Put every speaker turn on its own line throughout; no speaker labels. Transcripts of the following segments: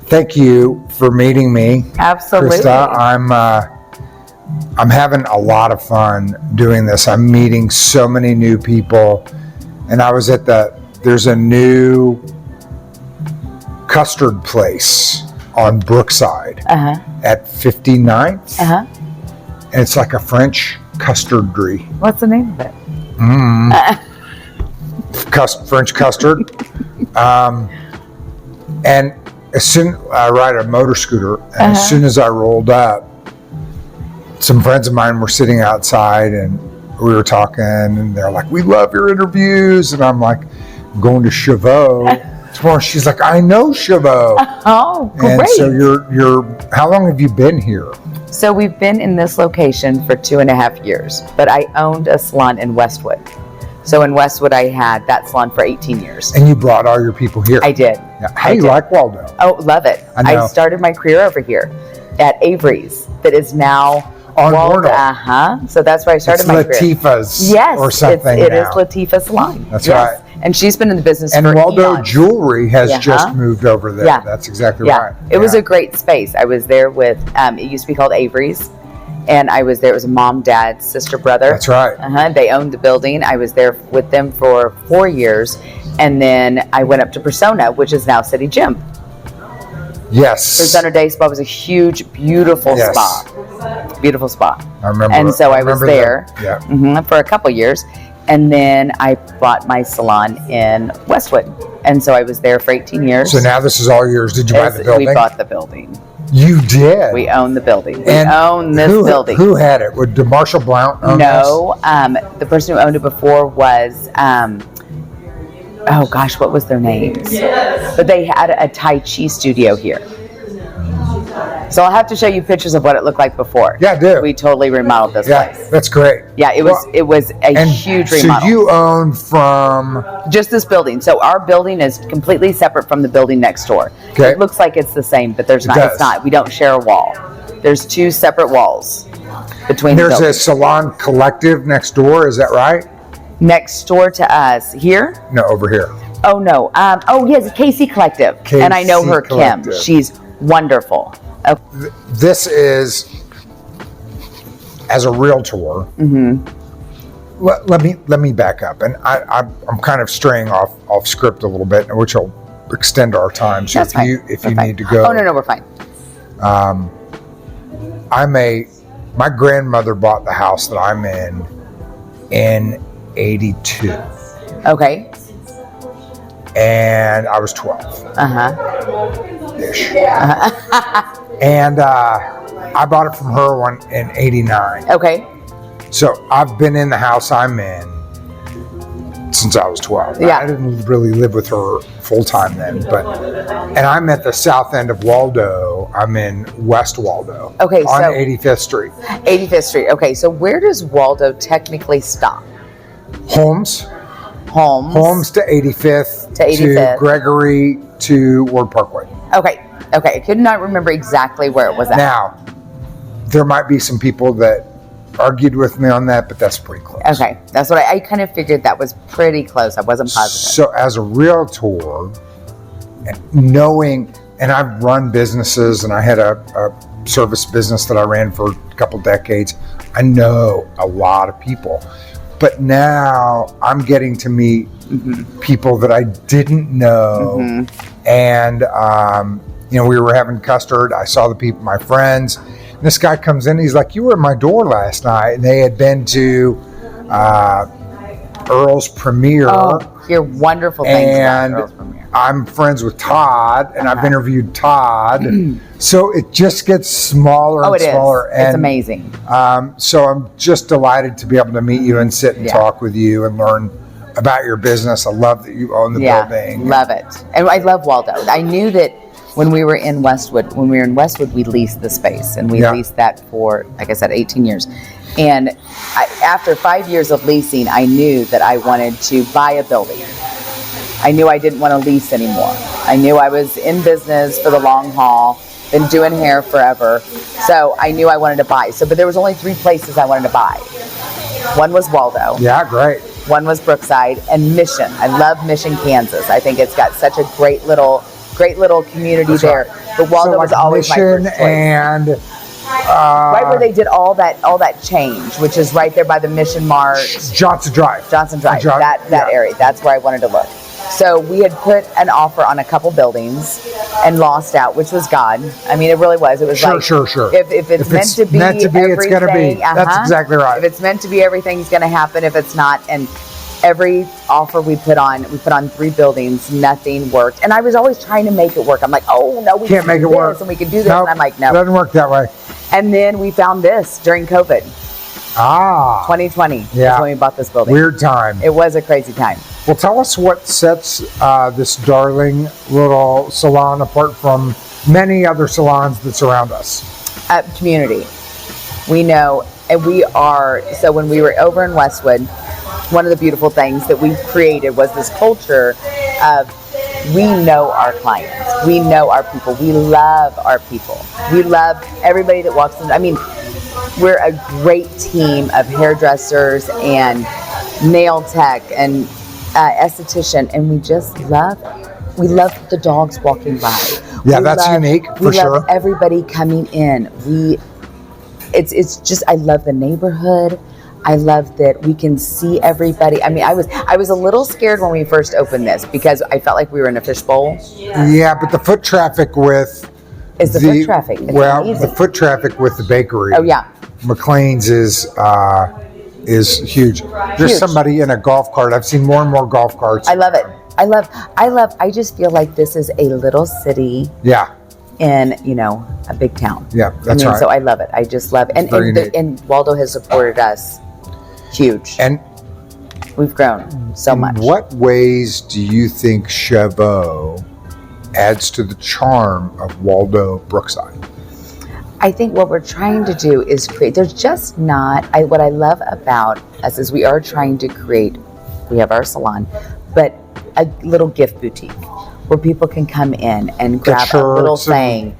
Thank you for meeting me.
Absolutely.
Krista, I'm having a lot of fun doing this. I'm meeting so many new people, and I was at there's a new custard place on Brookside at 59th. And it's like a French custardry.
What's the name of it?
French custard. And as soon I ride a motor scooter, and as soon as I rolled up, some friends of mine were sitting outside, and we were talking, and they're like, "We love your interviews," and I'm like, "I'm going to Cheveux tomorrow." She's like, "I know Cheveux."
Oh, great!
And so you're. How long have you been here?
So we've been in this location for 2.5 years, but I owned a salon in Westwood. So in Westwood, I had that salon for 18 years.
And you brought all your people here.
I did.
Yeah. How do you like Waldo?
Oh, love it. I started my career over here at Avery's, that is now
on Waldo.
So that's where I started my career.
Latifah's
yes,
or something.
It is Latifah Salon.
That's right.
And she's been in the business
and
for
Waldo
eons.
Jewelry has just moved over there.
Yeah.
That's exactly right.
It was a great space. I was there with, it used to be called Avery's. And I was there. It was a mom, dad, sister, brother.
That's right.
They owned the building. I was there with them for 4 years. And then I went up to Persona, which is now City Gym.
Yes.
Persona Day Spa was a huge, beautiful spa. Beautiful spa.
I remember.
And so I was there
that.
for a couple years. And then I bought my salon in Westwood. And so I was there for 18 years.
So now this is all yours. Did you buy the building?
We bought the building.
You did?
We own the building. We
and
own this building.
Who had it? Did Marshall Blount own this?
The person who owned it before was, oh gosh, what was their names? But they had a Tai Chi studio here. So I'll have to show you pictures of what it looked like before.
Yeah, I do.
We totally remodeled this place.
That's great.
Yeah, it was a huge remodel.
So you own from
just this building. So our building is completely separate from the building next door.
Okay.
It looks like it's the same, but there's not. It's not. We don't share a wall. There's two separate walls between the buildings.
There's a salon collective next door, is that right?
Next door to us. Here?
No, over here.
Oh no. Yes, Casey Collective. And I know her,
Collective.
Kim. She's wonderful. Okay.
This is, as a realtor, let me back up. And I'm kind of straying off script a little bit, which will extend our time. So
That's
if you need to go.
Oh, no, we're fine.
My grandmother bought the house that I'm in 82.
Okay.
And I was 12. Ish. And I bought it from her in 89.
Okay.
So I've been in the house I'm in since I was 12.
Yeah.
I didn't really live with her full time then, and I'm at the south end of Waldo. I'm in West Waldo.
Okay,
on 85th Street.
85th Street. Okay, so where does Waldo technically stop?
Holmes to 85th to Gregory to Ward Parkway.
Okay. I could not remember exactly where it was at.
Now, there might be some people that argued with me on that, but that's pretty close.
Okay, that's what I kind of figured. That was pretty close. I wasn't positive.
So as a realtor, knowing, and I've run businesses, and I had a service business that I ran for a couple decades, I know a lot of people. But now I'm getting to meet people that I didn't know. And, we were having custard. I saw the people, my friends. And this guy comes in, he's like, "You were at my door last night." And they had been to Earl's premiere.
Oh, hear wonderful things about Earl's premiere.
I'm friends with Todd, and I've interviewed Todd. So it just gets smaller and smaller.
It's amazing.
So I'm just delighted to be able to meet you and sit and talk with you and learn about your business. I love that you own the building.
Love it. And I love Waldo. I knew that when we were in Westwood, we leased the space, and we leased that for, like I said, 18 years. And after 5 years of leasing, I knew that I wanted to buy a building. I knew I didn't want to lease anymore. I knew I was in business for the long haul, been doing hair forever. So I knew I wanted to buy. But there was only 3 places I wanted to buy. One was Waldo.
Yeah, great.
One was Brookside, and Mission. I love Mission, Kansas. I think it's got such a great little community there. But Waldo was always
Mission
my first choice.
And
right where they did all that change, which is right there by the Mission Mart.
Johnson Drive.
That area. That's where I wanted to look. So we had put an offer on a couple buildings and lost out, which was God. I mean, it really was. It was
sure.
If it's meant to be,
it's going to be. That's exactly right.
If it's meant to be, everything's going to happen. If it's not, and every offer we put on 3 buildings, nothing worked. And I was always trying to make it work. I'm like, oh no, we
can't make it work,
and we can do this. Nope, and I'm like, no,
it doesn't work that way.
And then we found this during COVID. 2020 is when we bought this building.
Weird time.
It was a crazy time.
Well, tell us what sets this darling little salon apart from many other salons that surround us.
Community. We know, and we are, so when we were over in Westwood, one of the beautiful things that we created was this culture of, we know our clients. We know our people. We love our people. We love everybody that walks in. I mean, we're a great team of hairdressers and nail tech and esthetician, and we love the dogs walking by.
Yeah, that's unique for sure.
We love everybody coming in. It's just, I love the neighborhood. I love that we can see everybody. I mean, I was a little scared when we first opened this because I felt like we were in a fishbowl.
Yeah, but the foot traffic with
foot traffic. It's amazing.
The foot traffic with the bakery.
Oh yeah,
McLean's is huge. There's somebody in a golf cart. I've seen more and more golf carts.
I love it. I just feel like this is a little city.
Yeah.
In a big town.
Yeah, that's right.
So I love it. I just love it. And Waldo has supported us huge.
And
we've grown so much.
In what ways do you think Cheveux adds to the charm of Waldo Brookside?
I think what we're trying to do is create, there's just not, what I love about us is we are trying to create, we have our salon, but a little gift boutique where people can come in and grab a little thing,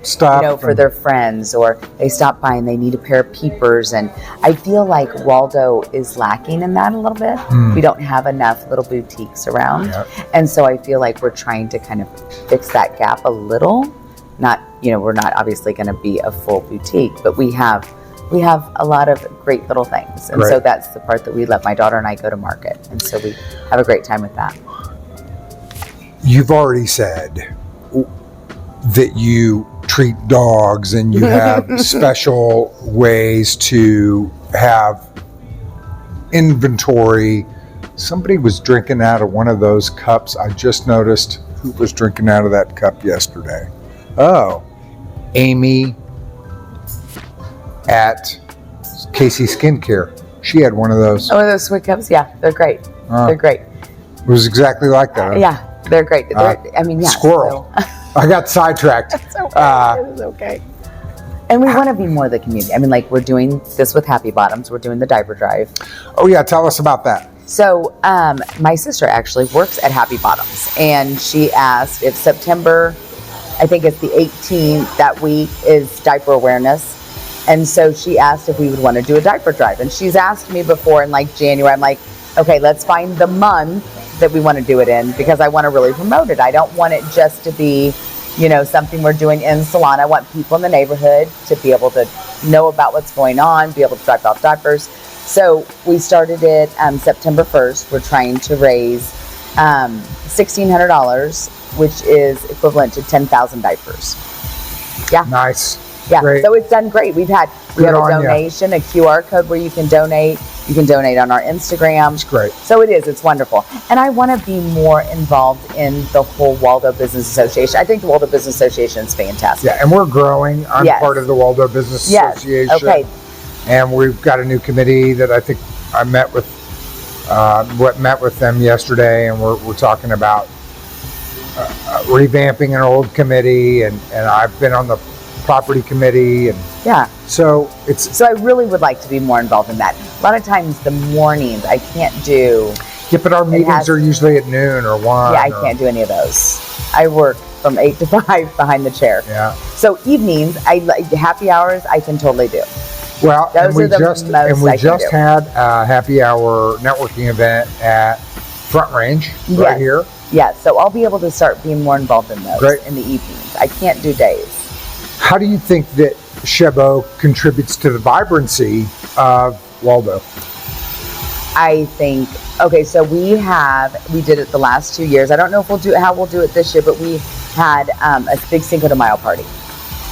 for their friends, or they stop by and they need a pair of peepers. And I feel like Waldo is lacking in that a little bit. We don't have enough little boutiques around. Yep. And so I feel like we're trying to kind of fix that gap a little. Not, we're not obviously going to be a full boutique, but we have a lot of great little things. And so that's the part that we love. My daughter and I go to market. And so we have a great time with that.
You've already said that you treat dogs and you have special ways to have inventory. Somebody was drinking out of one of those cups. I just noticed who was drinking out of that cup yesterday. Oh, Amy at Casey Skincare. She had one of those.
Oh, those sweet cups? Yeah, they're great. They're great.
It was exactly like that.
Yeah. They're great.
Squirrel. So. I got sidetracked.
It's okay. It's okay. And we want to be more the community. I mean, like, we're doing this with Happy Bottoms. We're doing the diaper drive.
Oh, yeah. Tell us about that.
So my sister actually works at Happy Bottoms. And she asked if September, I think it's the 18th, that week is diaper awareness. And so she asked if we would want to do a diaper drive. And she's asked me before in like January. I'm like, okay, let's find the month that we want to do it in, because I want to really promote it. I don't want it just to be, something we're doing in salon. I want people in the neighborhood to be able to know about what's going on, be able to drop off diapers. So we started it September 1st. We're trying to raise $1,600, which is equivalent to 10,000 diapers. Yeah.
Nice.
Yeah.
Great.
So it's done great. We have a donation, a QR code where you can donate. You can donate on our Instagram.
It's great.
So it is. It's wonderful. And I want to be more involved in the whole Waldo Business Association. I think the Waldo Business Association is fantastic.
Yeah, and we're growing. I'm part of the Waldo Business Association.
Okay.
And we've got a new committee that I think I met with them yesterday, and we're talking about revamping an old committee, and I've been on the property committee, and
Yeah.
so it's
So I really would like to be more involved in that. A lot of times the mornings I can't do.
yeah, but our meetings are usually at noon or 1.
Yeah, I can't do any of those. I work from 8 to 5 behind the chair.
Yeah.
So evenings, happy hours, I can totally do.
Well,
Those
and we
are the
just
most I can do.
had a happy hour networking event at Front Range right
Yes.
here.
Yeah, so I'll be able to start being more involved in those
Great.
in the evenings. I can't do days.
How do you think that Cheveux contributes to the vibrancy of Waldo?
I think, okay, so we did it the last 2 years. I don't know if how we'll do it this year, but we had a big Cinco de Mayo party.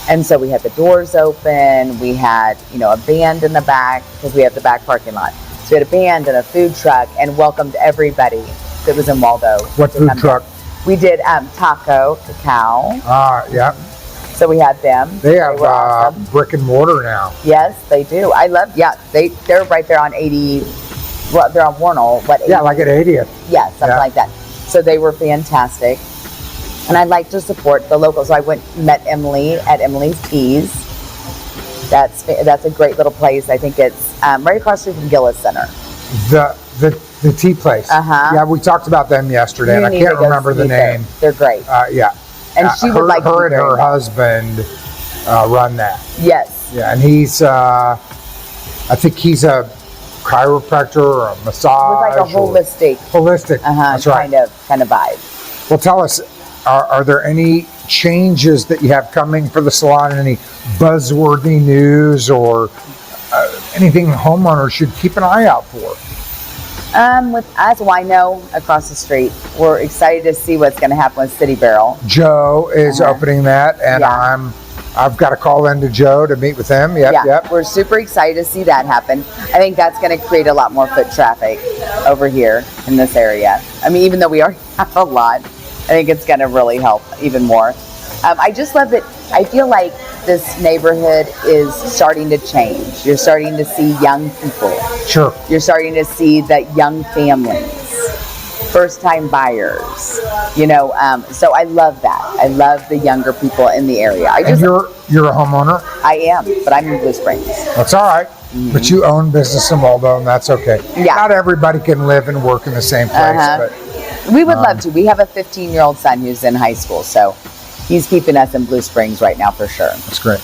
And so we had the doors open, we had, a band in the back, because we have the back parking lot. So we had a band and a food truck and welcomed everybody that was in Waldo.
What
to
food
come
truck?
in. We did cacao.
Yeah.
So we had them.
They have
were awesome.
brick and mortar now.
Yes, they do. They're right there on 80, well, they're on Warnell. What? 80?
Yeah, like at 80th.
Yeah, something like that. So they were fantastic. And I'd like to support the locals. So I went and met Emily at Emily's Teas. That's a great little place. I think it's right across the street from Gillis Center.
The tea place.
Uh-huh.
Yeah, we talked about them yesterday, and I can't remember the name.
They're great.
Yeah.
And she would like to
her
be
and her
very
husband run that.
Yes.
Yeah, and he's I think he's a chiropractor or a massage.
With like a holistic.
Holistic. That's right.
kind of vibe.
Well, tell us, are there any changes that you have coming for the salon? Any buzzworthy news or anything homeowners should keep an eye out for?
With us, well, I know across the street, we're excited to see what's going to happen with City Barrel.
Joe is opening that, and I've got to call into Joe to meet with him. Yep.
We're super excited to see that happen. I think that's going to create a lot more foot traffic over here in this area. I mean, even though we already have a lot, I think it's going to really help even more. I just love that. I feel like this neighborhood is starting to change. You're starting to see young people.
Sure.
You're starting to see that young families, first-time buyers. So I love that. I love the younger people in the area.
And you're a homeowner?
I am, but I'm in Blue Springs.
That's all right. Mm-hmm. But you own business in Waldo, and that's okay.
Yeah.
Not everybody can live and work in the same place, but
we would love to. We have a 15-year-old son who's in high school, so he's keeping us in Blue Springs right now for sure.
That's great.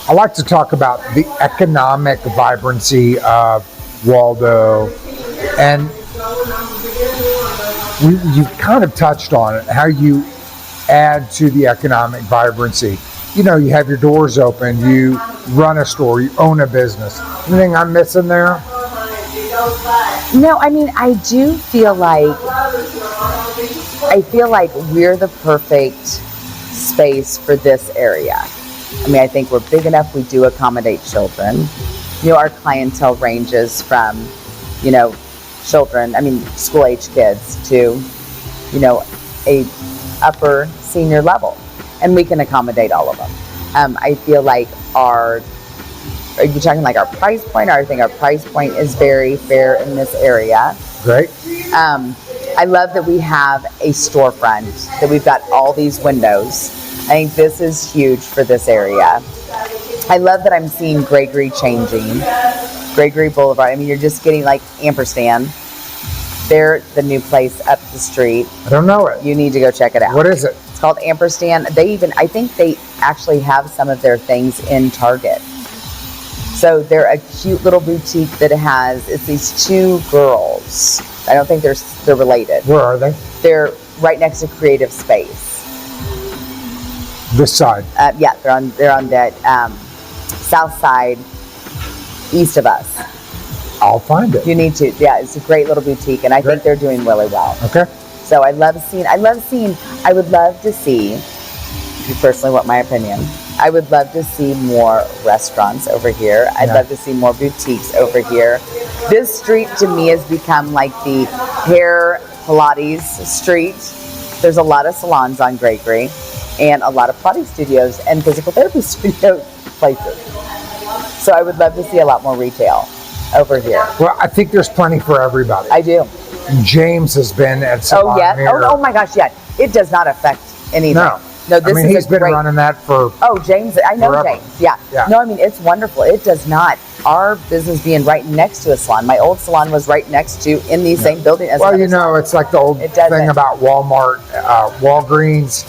I like to talk about the economic vibrancy of Waldo, and you kind of touched on it, how you add to the economic vibrancy. You have your doors open, you run a store, you own a business. Anything I'm missing there?
No, I mean, I do feel like we're the perfect space for this area. I mean, I think we're big enough. We do accommodate children. Our clientele ranges from, children, school age kids to, a upper senior level, and we can accommodate all of them. I feel like are you talking like our price point? I think our price point is very fair in this area.
Great.
I love that we have a storefront, that we've got all these windows. I think this is huge for this area. I love that I'm seeing Gregory changing. Gregory Boulevard. I mean, you're just getting like Ampersand. They're the new place up the street.
I don't know it.
You need to go check it out.
What is it?
It's called Ampersand. I think they actually have some of their things in Target. So they're a cute little boutique that it's these two girls. I don't think they're related.
Where are they?
They're right next to Creative Space.
This side.
Yeah, they're on that south side, east of us.
I'll find it.
You need to. Yeah, it's a great little boutique, and I think they're doing really well.
Okay.
So I would love to see, if you personally want my opinion, I would love to see more restaurants over here. I'd love to see more boutiques over here. This street to me has become like the hair Pilates street. There's a lot of salons on Gregory and a lot of Pilates studios and physical therapy studio places. So I would love to see a lot more retail over here.
Well, I think there's plenty for everybody.
I do.
James has been at Salon
Oh yeah.
here.
Oh my gosh, yeah. It does not affect anything. No, this is
he's been running that for.
Oh, James, I know
forever.
James. Yeah.
Yeah.
No, I mean it's wonderful. It does not. Our business being right next to a salon. My old salon was right next to in the same building as.
Well,
another salon.
it's like the old thing about Walmart, Walgreens,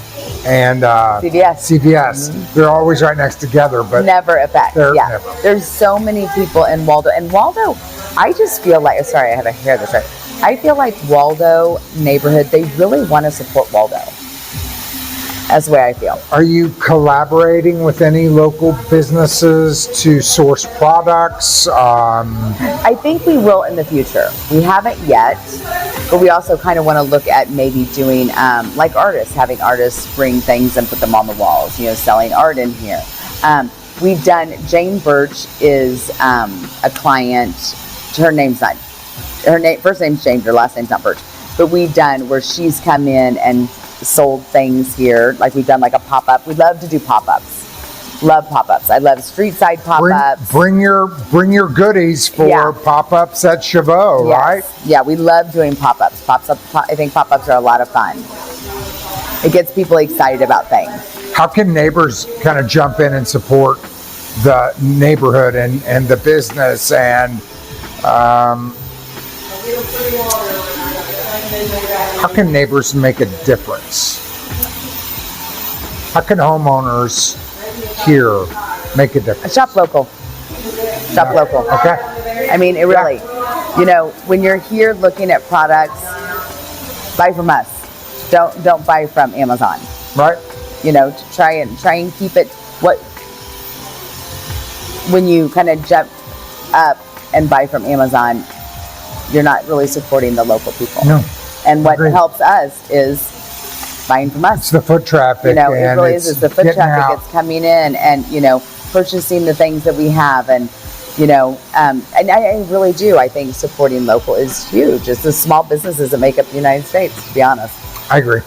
and CVS. They're always right next together, but
never affect. Yeah.
Never.
There's so many people in Waldo, and Waldo. I just feel like. Sorry, I have a hair this right. I feel like Waldo neighborhood. They really want to support Waldo. That's the way I feel.
Are you collaborating with any local businesses to source products?
I think we will in the future. We haven't yet, but we also kind of want to look at maybe doing like artists, having artists bring things and put them on the walls, selling art in here. We've done, Jane Birch is a client, her name's not, first name's James, her last name's not Birch, but we've done where she's come in and sold things here, like we've done like a pop-up. We love to do pop-ups. Love pop-ups. I love street side pop-ups.
Bring your goodies for pop-ups at Cheveux, right?
Yeah, we love doing pop-ups. I think pop-ups are a lot of fun. It gets people excited about things.
How can neighbors kind of jump in and support the neighborhood and the business and how can neighbors make a difference? How can homeowners here make a difference?
Shop local. Shop local.
Okay.
I mean, it really, when you're here looking at products, buy from us. Don't buy from Amazon.
Right.
To try and keep it when you kind of jump up and buy from Amazon, you're not really supporting the local people.
No.
And what helps us is buying from us.
It's the foot traffic.
It really is. It's the foot traffic. It's coming in and, purchasing the things that we have. And, and I really do. I think supporting local is huge. It's the small businesses that make up the United States, to be honest.
I agree.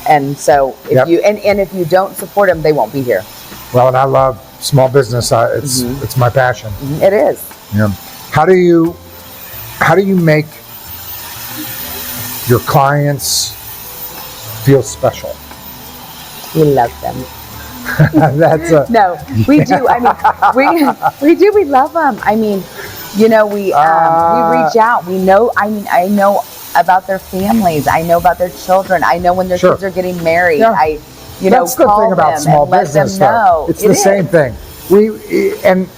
And so if if you don't support them, they won't be here.
Well, and I love small business. It's my passion.
It is.
Yeah. How do you make your clients feel special?
We love them. No, we do. I mean, we do. We love them. I mean, we reach out. We know. I know about their families. I know about their children. I know when their kids are getting married.
Yeah.
That's the
thing about small business. It's the same thing. And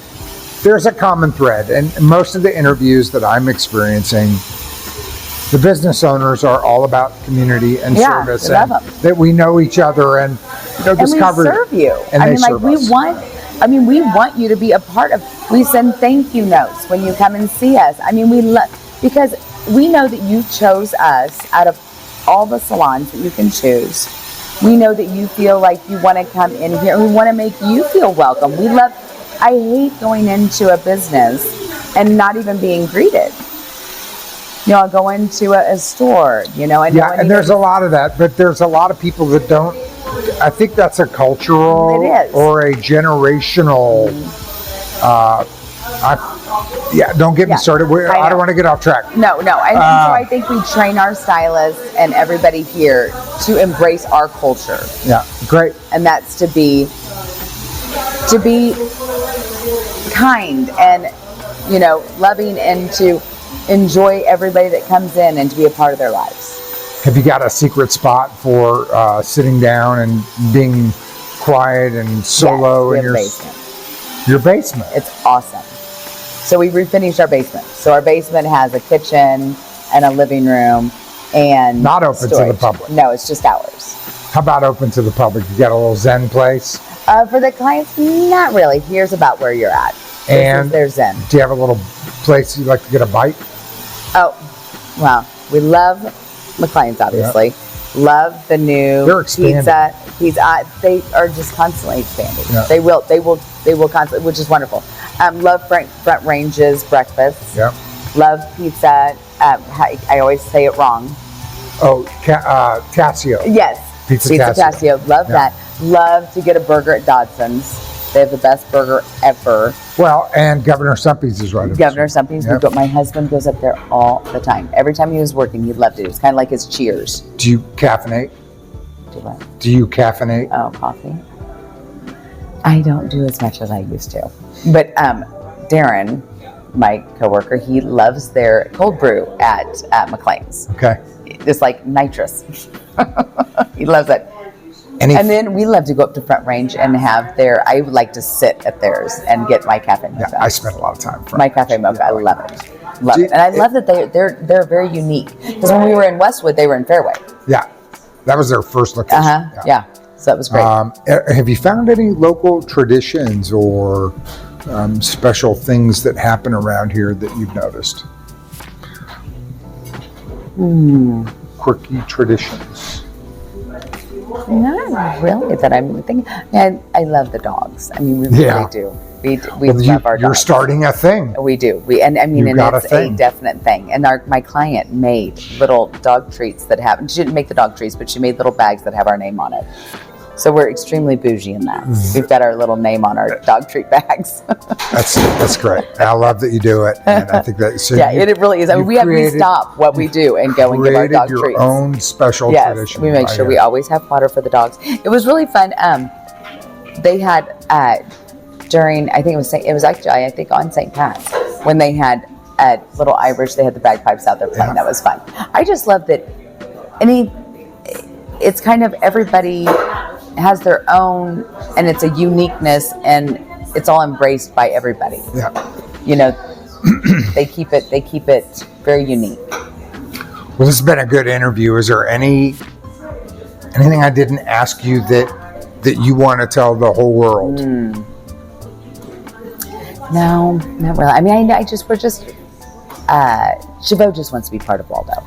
there's a common thread, and most of the interviews that I'm experiencing, the business owners are all about community and service, and that we know each other and discover.
We serve you.
And
we want you to be a part of. We send thank you notes when you come and see us. I mean, because we know that you chose us out of all the salons that you can choose. We know that you feel like you want to come in here. We want to make you feel welcome. I hate going into a business and not even being greeted. I'll go into a store,
and there's a lot of that, but there's a lot of people that don't. I think that's a cultural or a generational. Don't get me started. I don't want to get off track.
No. And so I think we train our stylists and everybody here to embrace our culture.
Yeah, great.
And that's to be kind and, loving and to enjoy everybody that comes in and to be a part of their lives.
Have you got a secret spot for sitting down and being quiet and solo in your basement?
It's awesome. So we refinished our basement. So our basement has a kitchen and a living room and
not open to the public.
No, it's just ours.
How about open to the public? You got a little zen place?
For the clients, not really. Here's about where you're at.
And
their zen.
Do you have a little place you'd like to get a bite?
Oh, well, we love McLean's, obviously. Yep. Love the new pizza. They are just constantly expanding. Yep. They will constantly, which is wonderful. Love Front Range's breakfast.
Yep.
Love pizza. I always say it wrong.
Oh, Casio.
Yes. Pizza Casio. Love that. Love to get a burger at Dodson's. They have the best burger ever.
Well, and Governor Stumpy's is right.
Governor Stumpy's.
Yep.
My husband goes up there all the time. Every time he was working, he loved it. It was kind of like his Cheers.
Do you caffeinate?
Do what?
Do you caffeinate?
Oh, coffee. I don't do as much as I used to. But Darren, my coworker, he loves their cold brew at McLean's.
Okay.
It's like nitrous. He loves it. And then we love to go up to Front Range and have I would like to sit at theirs and get my cafe mocha.
Yeah, I spent a lot of time.
My cafe mocha, I love it. Love it. And I love that they're very unique. Because when we were in Westwood, they were in Fairway.
Yeah. That was their first location.
Yeah. So that was great.
Have you found any local traditions or special things that happen around here that you've noticed? Quirky traditions.
Not really that I'm thinking. I love the dogs. I mean, we really do. We love our dogs.
You're starting a thing.
We do. And it's a definite thing. And my client made little dog treats that have. She didn't make the dog treats, but she made little bags that have our name on it. So we're extremely bougie in that. We've got our little name on our dog treat bags.
That's great. I love that you do it. And I think that
it really is. I mean, we stop what we do and go and give our dog
your
treats.
Own special tradition.
We make sure we always have water for the dogs. It was really fun. They had during I think it was actually on St. Pat's when they had at Little Irish, they had the bagpipes out there playing. Yeah. That was fun. I just love that it's kind of everybody has their own, and it's a uniqueness, and it's all embraced by everybody.
Yeah.
They keep it very unique.
Well, this has been a good interview. Is there anything I didn't ask you that you want to tell the whole world?
No, not really. I mean, Cheveux just wants to be part of Waldo.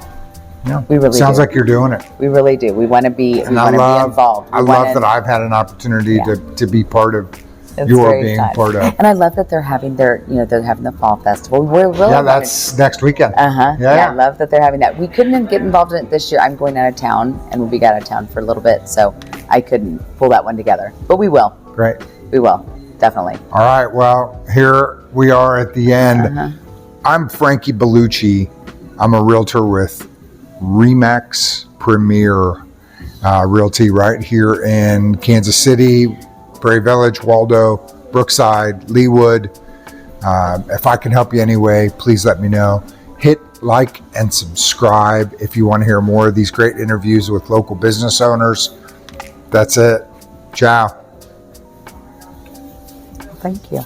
Yeah,
we really
sounds
do.
like you're doing it.
We really do. We want to be. We want to be involved.
I love that I've had an opportunity to be part of your being fun. Part of.
And I love that they're having they're having the fall festival. We're really
that's next weekend.
Yeah, I love that they're having that. We couldn't get involved in it this year. I'm going out of town, and we'll be out of town for a little bit, so I couldn't pull that one together. But we will.
Great.
We will definitely.
All right. Well, here we are at the end. I'm Frankie Bellucci. I'm a realtor with Remax Premier Realty right here in Kansas City, Prairie Village, Waldo, Brookside, Leawood. If I can help you anyway, please let me know. Hit like and subscribe if you want to hear more of these great interviews with local business owners. That's it. Ciao.
Thank you.